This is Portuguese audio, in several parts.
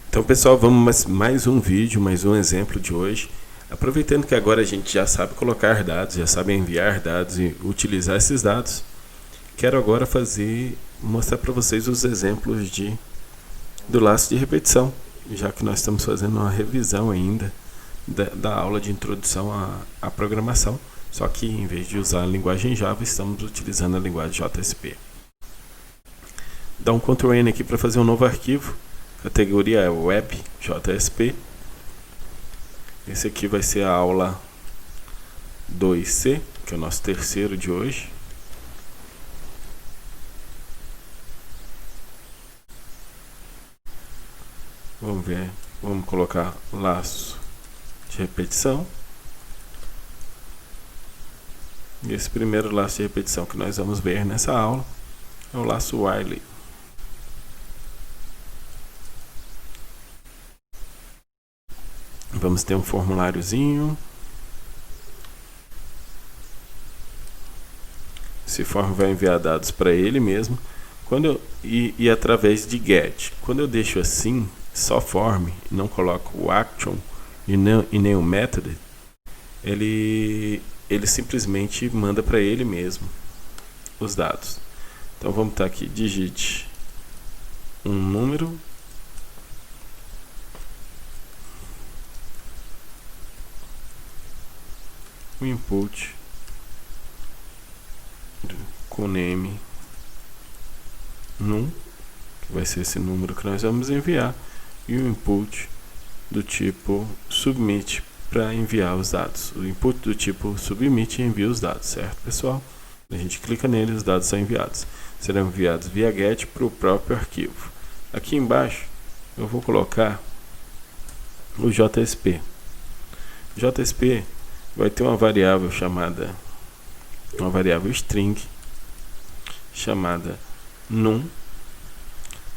Então, pessoal, vamos mais um vídeo, mais um exemplo de hoje. Aproveitando que agora a gente já sabe colocar dados, já sabe enviar dados e utilizar esses dados, quero agora mostrar para vocês os exemplos do laço de repetição, já que nós estamos fazendo uma revisão ainda da aula de introdução à programação, só que em vez de usar a linguagem Java, estamos utilizando a linguagem JSP. Dá um Ctrl N aqui para fazer um novo arquivo. Categoria é Web JSP. Esse aqui vai ser a aula 2C, que é o nosso terceiro de hoje. Vamos ver, vamos colocar laço de repetição. E esse primeiro laço de repetição que nós vamos ver nessa aula é o laço while. Vamos ter um formuláriozinho. Esse form vai enviar dados para ele mesmo. E através de get. Quando eu deixo assim, só form, não coloco o action e nem o method, ele simplesmente manda para ele mesmo os dados. Então vamos estar aqui, digite um número. O input com name num, que vai ser esse número que nós vamos enviar, e o input do tipo submit para enviar os dados. O input do tipo submit envia os dados, certo, pessoal? A gente clica nele, os dados são enviados. Serão enviados via get para o próprio arquivo. Aqui embaixo eu vou colocar o JSP. JSP vai ter uma variável string chamada num.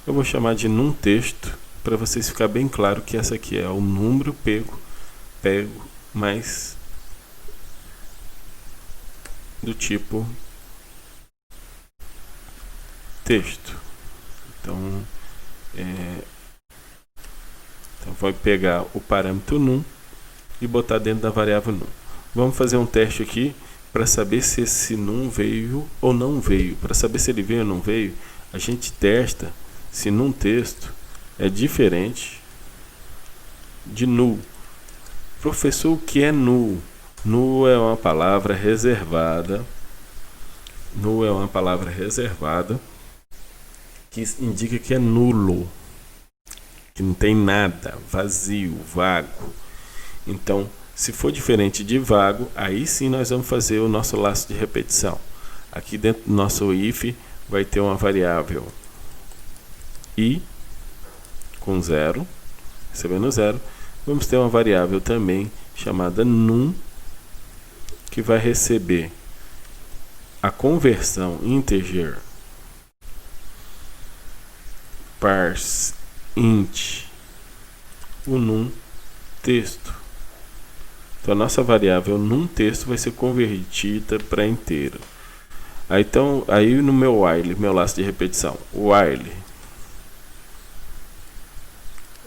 Eu vou chamar de num texto para vocês ficar bem claro que essa aqui é o número pego mais do tipo texto. Então vai pegar o parâmetro num e botar dentro da variável num. Vamos fazer um teste aqui para saber se esse num veio ou não veio. Para saber se ele veio ou não veio, a gente testa se num texto é diferente de null. Professor, o que é null? Null é uma palavra reservada. Null é uma palavra reservada que indica que é nulo, que não tem nada, vazio, vago. Então, se for diferente de vago, aí sim nós vamos fazer o nosso laço de repetição. Aqui dentro do nosso if vai ter uma variável i com 0, recebendo 0. Vamos ter uma variável também chamada num, que vai receber a conversão integer parse int o num texto. Então a nossa variável num texto vai ser convertida para inteiro. Aí no meu while, meu laço de repetição, while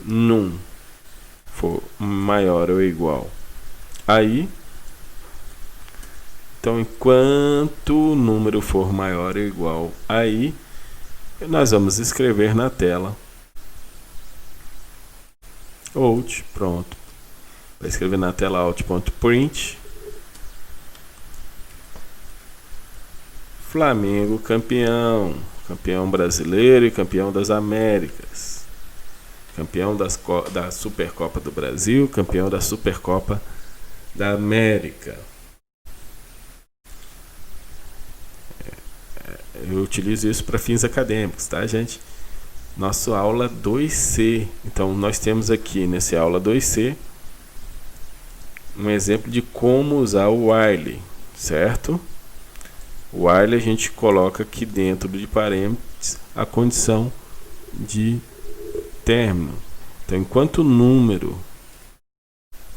num for maior ou igual aí, então enquanto o número for maior ou igual aí, nós vamos escrever na tela out, pronto. Vai escrever na tela out.print Flamengo campeão, campeão brasileiro e campeão das Américas, campeão da Supercopa do Brasil, campeão da Supercopa da América. Eu utilizo isso para fins acadêmicos, tá, gente? Nossa aula 2C. Então nós temos aqui nessa aula 2C um exemplo de como usar o while, certo? O while a gente coloca aqui dentro de parênteses a condição de término. Então, enquanto o número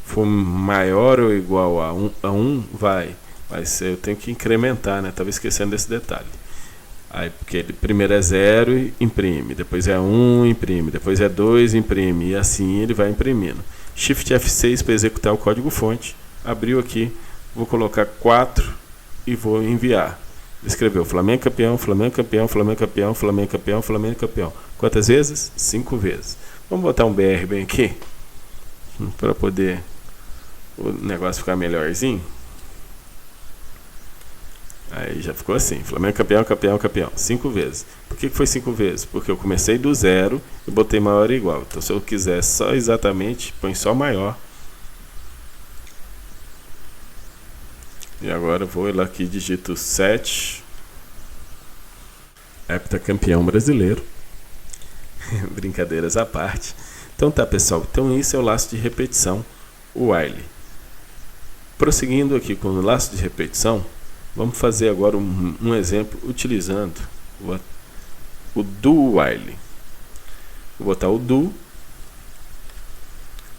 for maior ou igual a 1, vai ser, eu tenho que incrementar, né? Estava esquecendo desse detalhe. Aí, porque ele primeiro é 0 e imprime, depois é 1, imprime, depois é 2, imprime, e assim ele vai imprimindo. Shift F6 para executar o código-fonte. Abriu aqui, vou colocar 4 e vou enviar. Escreveu Flamengo campeão, Flamengo campeão, Flamengo campeão, Flamengo campeão, Flamengo campeão. Quantas vezes? 5 vezes. Vamos botar um BR bem aqui, para poder o negócio ficar melhorzinho. Aí já ficou assim, Flamengo campeão, campeão, campeão, 5 vezes. Por que foi 5 vezes? Porque eu comecei do 0 e botei maior e igual. Então se eu quiser só exatamente, põe só maior. E agora eu vou lá aqui, digito 7. Heptacampeão brasileiro. Brincadeiras à parte. Então tá, pessoal, então isso é o laço de repetição, o while. Prosseguindo aqui com o laço de repetição, vamos fazer agora um exemplo utilizando o do while. Vou botar o do.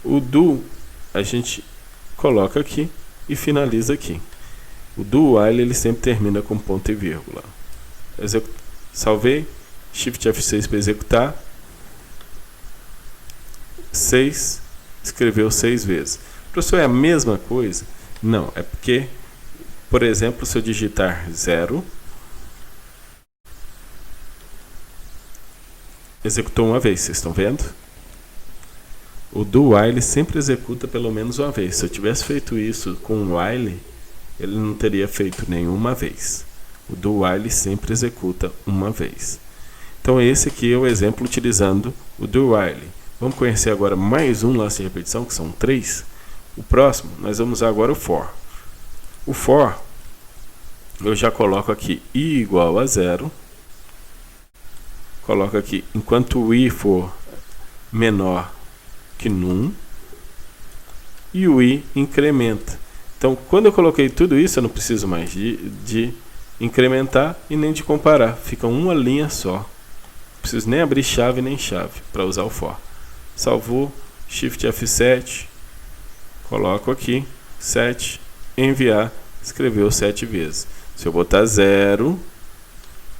O do a gente coloca aqui e finaliza aqui. O do while ele sempre termina com ponto e vírgula. Salvei, Shift F6 para executar. 6, escreveu 6 vezes. Professor, é a mesma coisa? Não, é porque, por exemplo, se eu digitar 0, executou uma vez, vocês estão vendo? O do while sempre executa pelo menos uma vez. Se eu tivesse feito isso com o while, ele não teria feito nenhuma vez. O do while sempre executa uma vez. Então esse aqui é o exemplo utilizando o do while. Vamos conhecer agora mais um laço de repetição, que são 3. O próximo, nós vamos usar agora o for. O for, eu já coloco aqui i igual a 0. Coloco aqui, enquanto o i for menor que num, e o i incrementa. Então, quando eu coloquei tudo isso, eu não preciso mais de incrementar e nem de comparar. Fica uma linha só. Não preciso nem abrir chave nem chave para usar o for. Salvou, Shift F7, coloco aqui, 7, enviar, escreveu 7 vezes. Se eu botar 0,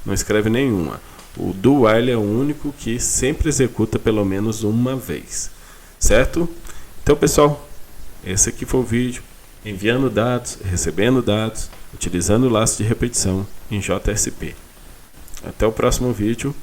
não escreve nenhuma. O do while é o único que sempre executa pelo menos uma vez. Certo? Então, pessoal, esse aqui foi o vídeo. Enviando dados, recebendo dados, utilizando o laço de repetição em JSP. Até o próximo vídeo.